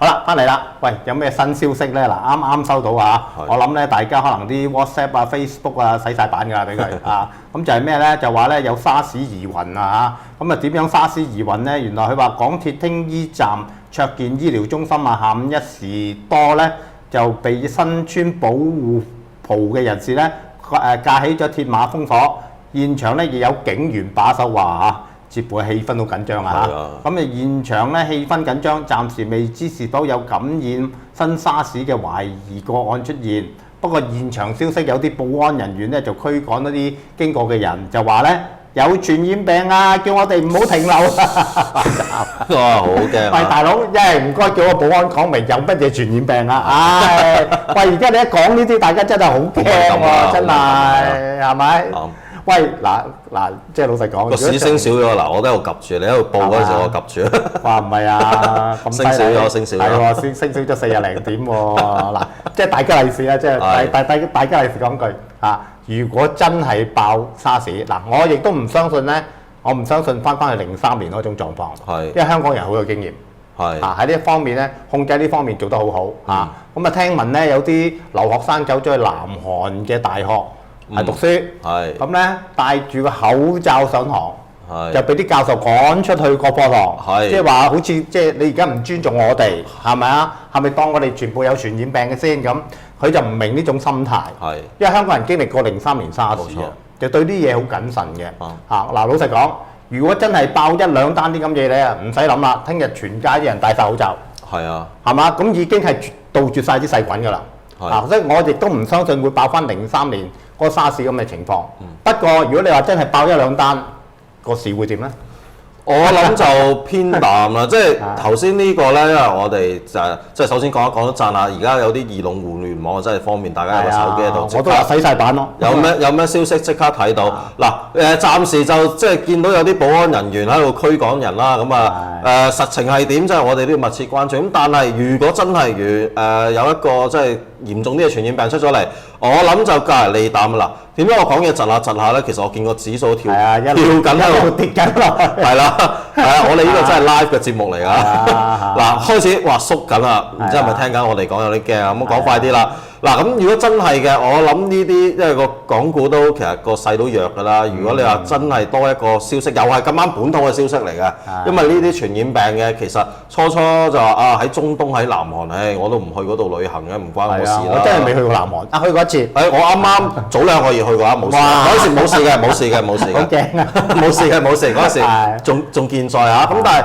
好啦，翻嚟啦，喂，有咩新消息咧？嗱，啱啱收到啊，我諗咧大家可能啲 WhatsApp 啊、Facebook 啊洗晒版㗎俾佢啊，咁就係咩咧？就話咧有沙士疑雲啊嚇，咁啊點樣沙士疑雲咧？原來佢話港鐵青衣站卓健醫療中心啊，下午1時多咧就被身穿保護袍嘅人士咧架起咗鐵馬封鎖，現場咧亦有警員把守話嚇。接部氣氛好緊張啊！咁現場咧氣氛緊張，暫時未知是否有感染新沙士嘅懷疑個案出現。不過現場消息有啲保安人員咧就驅趕嗰啲經過嘅人，就話咧有傳染病啊，叫我哋唔好停留。哇！好驚！喂，大佬，一係唔該叫個保安講明有乜嘢傳染病啊！唉，喂，而家你一講呢啲，大家真係好驚喎，真係係咪？喂，嗱，即係老實講，個市升少咗嗱，我都喺度及住，你喺度報嗰陣時，我及住。話唔係啊，咁升少咗，升少咗。係喎，升少咗40零點喎。嗱，即係大吉利是啊，即係大吉利是講句啊，如果真係爆沙士，嗱，我亦都唔相信咧，我唔相信翻去03年嗰種狀況。係。因為香港人好有經驗。係。喺呢一方面咧，控制呢方面做得好好啊。咁啊，聽聞咧有啲留學生走咗去南韓嘅大學。係讀書，咁咧戴住個口罩上堂，就俾啲教授趕出去個課堂，即係話好似即係你而家唔尊重我哋，係咪啊？係咪當我哋全部有傳染病嘅先咁？佢就唔明呢種心態，因為香港人經歷過03年沙士啊，就對啲嘢好謹慎嘅。嗱，老實講，如果真係爆1兩單啲咁嘢咧，唔使諗啦，聽日全街啲人戴晒口罩，係嘛？咁已經係杜絕晒啲細菌㗎啦。所以我亦都唔相信會爆翻03年嗰個沙士咁嘅情況。不過如果你話真係爆1兩單，個市會點咧？我諗就偏淡啦，即係頭先呢個咧，因為我哋即係首先講一講，讚下而家有啲移動互聯網真係方便，大家有個手機喺度，我都話洗晒版咯。有咩消息即刻睇到嗱？暫時就即係見到有啲保安人員喺度驅趕人啦，咁啊實情係點？即係我哋都要密切關注。咁但係如果真係有一個即係嚴重啲嘅傳染病出咗嚟，我諗就隔離利淡啦。點解我講嘢窒下咧？其實我見個指數跳緊喺度跌緊落，係啦，我哋呢個真係 live 嘅節目嚟㗎。嗱，開始話縮緊啦，唔知係咪聽緊我哋講有啲驚啊？咁講快啲啦。嗱，咁如果真係嘅，我諗呢啲因為個港股都其實個勢都弱㗎啦。如果你話真係多一個消息，又係咁啱本土嘅消息嚟嘅，因為呢啲傳染病嘅其實初就話喺中東喺南韓，我都唔去嗰度旅行嘅，唔關我事啦。我真係未去過南韓，去過一次。我啱啱早2個月去過啊，冇事。嗰時冇事嘅。好驚啊！冇事嗰時仲健在啊。咁但係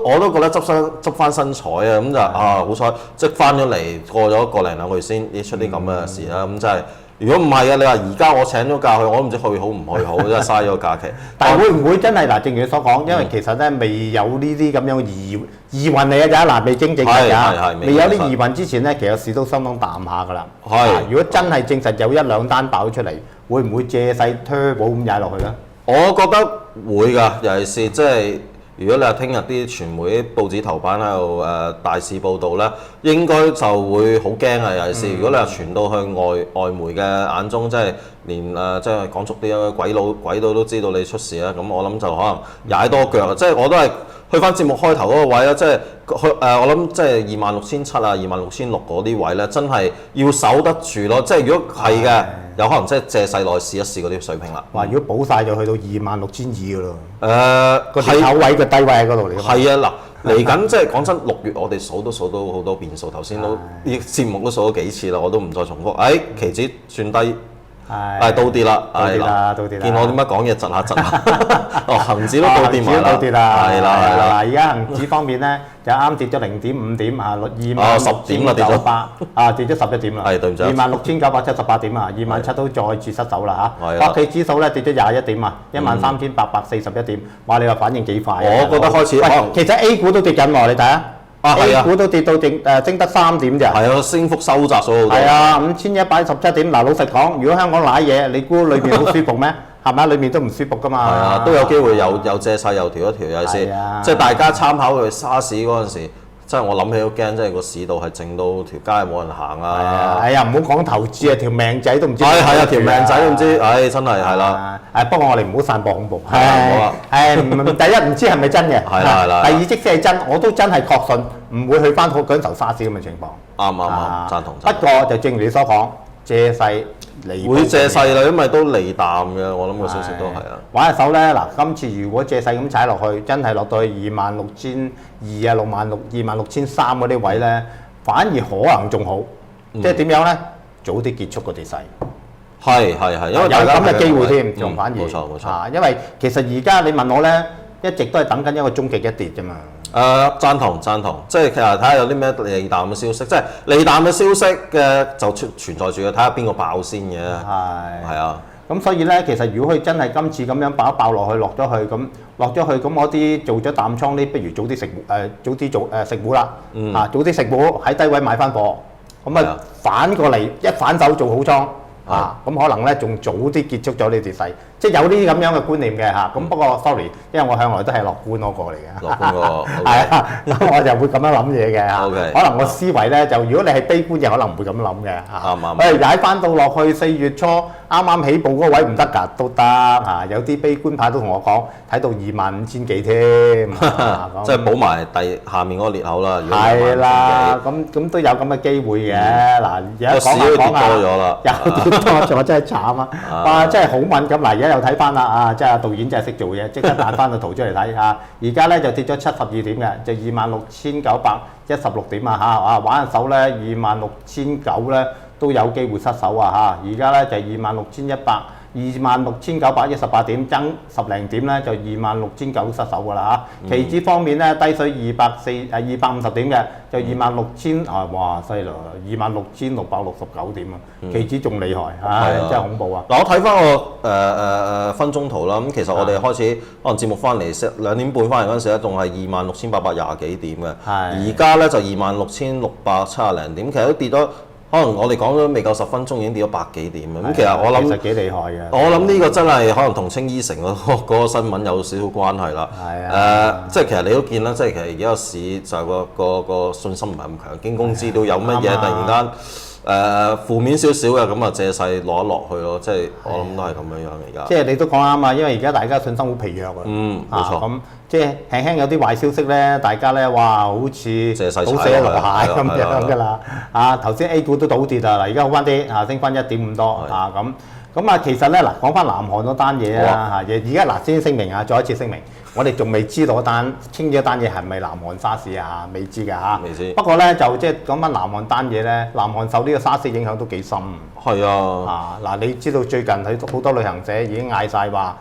我都覺得執翻身彩啊。咁就好彩積翻咗嚟，過咗個零2個月先出啲咁嘅事啦。咁真係，如果唔係啊，你話而家我請咗假去，我都唔知去好唔去好，真係嘥咗個假期。但係會唔會真係嗱？正如你所講，因為其實咧未有呢啲咁樣嘅疑雲嚟嘅咋，嗱未經證實㗎，未有啲疑雲之前咧，其實市都相當淡下㗎啦。如果真係證實有1兩單爆咗出嚟，會唔會借勢 turbo 咁踩落去咧？我覺得會㗎，尤其是即係。如果你話聽日啲傳媒啲報紙頭版喺度大肆報導咧，應該就會好驚啊！尤其是如果你話傳到去外媒嘅眼中，即係連即係講俗啲鬼佬都知道你出事啦，咁我諗就可能踩多腳啊！即係我都係去翻節目開頭嗰個位啦，即係我諗即係26,700啊、26,600嗰啲位咧，真係要守得住咯。即係如果係嘅。有可能即係借勢內試一試嗰啲水平啦。哇！如果補晒就去到26,200㗎咯。個頭位個低位喺嗰度嚟。係啊，嗱嚟緊即係講真，6月我哋數到好多變數。頭先都啲節目都數咗幾次啦，我都唔再重複。期指算低。到跌啦，到跌啦！見我點解講嘢窒下，恆指都到跌埋啦，係啦。嗱，而家恆指方面咧，就啱跌咗0.5點啊，26,900跌咗11點啦。係對唔住。26,978點啊，27,000都再次失守啦嚇。國企指數咧跌咗21點啊，13,841點。哇！你話反應幾快啊？我覺得開始。其實 A 股都跌緊喎，你睇下。A 股都跌到升得3點咋？係啊，升幅收窄咗好多。係啊，5,117點。嗱，老實講，如果香港瀨嘢，你估裏邊好舒服咩？係咪啊？裏面都唔舒服噶嘛。係啊，都有機會有借勢又調一調，有先。即係大家參考佢沙士嗰陣時，即係我諗起都驚，即係個市道係靜到條街冇人行啊！哎呀，唔好講投資啊，條命仔都唔知。係啊，條命仔都唔知，真係係啦。不過我哋唔好散播恐怖。好啊。第一唔知係咪真嘅。係啦。第二即使係真，我都真係確信唔會去翻嗰陣時候沙士咁嘅情況。啱，贊同。不過就正如你所講，借勢離會借勢啦，因為都離淡嘅，我諗個消息都係啊。玩下手咧，嗱，今次如果借勢咁踩落去，真係落到去26,200啊、26,300嗰啲位咧，反而可能仲好。即係點樣咧？早啲結束個跌勢。係，因為有咁嘅機會添，仲反而冇錯。因為其實而家你問我咧，一直都係等緊一個終極一跌啫嘛。贊同，即係其實睇下有啲咩利淡嘅消息，即係利淡嘅消息嘅就存在住嘅，睇下邊個爆先嘅。係啊。咁所以咧，其實如果佢真係今次咁樣爆一爆落去，落咗去咁嗰啲做咗淡倉啲，不如早啲食糊啦。早啲食糊喺低位買翻貨，咁啊反過嚟一反手做好倉。咁可能咧仲早啲結束咗呢跌勢，即係有啲咁樣嘅觀念嘅嚇。咁不過 sorry，因為我向來都係樂觀嗰個嚟嘅。樂觀個係啊，咁我就會咁樣諗嘢嘅嚇。可能我思維咧就，如果你係悲觀嘅，可能唔會咁諗嘅嚇。啱。踩翻到落去4月初啱啱起步嗰個位唔得㗎，都得嚇。有啲悲觀派都同我講，睇到25,000幾添。即係補埋下面嗰個裂口啦。係啦，咁都有咁嘅機會嘅。嗱，而家講下有啲多咗真係慘啊！哇，真係好敏感。嗱，而家又睇翻啦即係導演真係識做嘢，即刻彈翻個圖出嚟睇嚇。而家咧就跌咗72點嘅，就26,916點啊玩下手咧26,900咧都有機會失手而家咧就26,918點，增10零點咧就26,900失手㗎啦期指方面咧低水250點嘅，就26,000哇犀利，26,669點期指仲厲害真係恐怖啊！嗱，我睇翻個分鐘圖啦，咁其實我哋開始可能節目翻嚟2點半翻嚟嗰陣時咧，仲係26,820幾點嘅，而家咧就26,670零點，其實都跌咗。可能我哋講咗未夠10分鐘已經跌咗100幾點咁，其實我諗其實幾厲害嘅。我諗呢個真係可能同青衣城嗰個新聞有少少關係啦。即係其實你都見啦，即係其實而家個市就係個信心唔係咁強，驚公司都有乜嘢突然間負面少少嘅咁啊，借勢落一落去咯。即係我諗都係咁樣樣而家。即係你都講啱啊，因為而家大家信心好疲弱啊。冇錯。咁即係輕輕有啲壞消息咧，大家咧哇，好似倒瀉籮蟹咁樣㗎啦。頭先 A 股都倒跌啊，嗱而家好翻啲升翻1.5多咁其實咧嗱，講翻南韓嗰單嘢而家嗱先聲明再一次聲明，我哋仲未知道清咗單嘢係咪南韓沙士未知㗎未知。不過咧就即係講翻南韓單嘢咧，南韓受呢個沙士影響都幾深。係嗱，你知道最近好多旅行社已經嗌晒話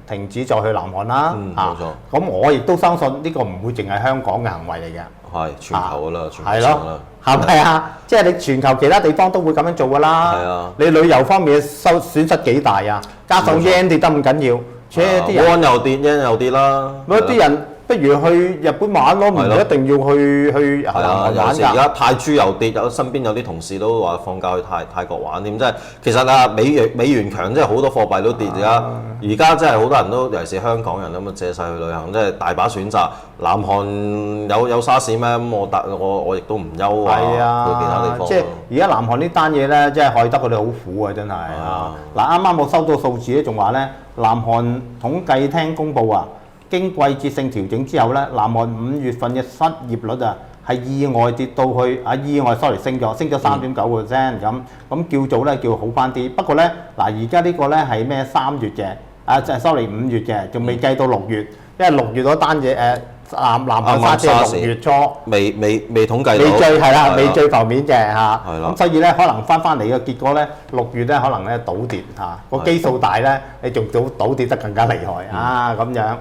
停止再去南韓啦。冇錯。咁我亦都相信呢個唔會淨係香港嘅行為嚟嘅。係全球㗎啦，全球係咯，係咪即係你全球其他地方都會咁樣做㗎啦。你旅遊方面損失幾大啊？加上 yen 跌得咁緊要，啲人 won 又跌 yen 又跌啦。啲人不如去日本玩咯，唔一定要去南韓玩㗎。而家泰銖又跌，身邊有啲同事都話放假去泰國玩添，即係其實美元強，即係好多貨幣都跌而家即係好多人都尤其是香港人咁借勢去旅行，即係大把選擇。南韓有沙士咩？咁我亦都唔憂去其他地方。即係而家南韓呢單嘢咧，即係害得佢哋好苦真係嗱，啱啱我收到數字咧，仲話咧，南韓統計廳公佈經季節性調整之後咧，南韓5月份嘅失業率係意外跌到去升咗3.9% 咁叫做叫好翻啲。不過咧而家呢個咧係咩3月嘅5月嘅，仲未計到6月，因為6月嗰單嘢南韓沙士係6月初未統計到，未最浮面嘅咁所以咧可能翻嚟嘅結果咧6月咧可能咧倒跌個基數大咧，你仲倒跌得更加厲害咁樣。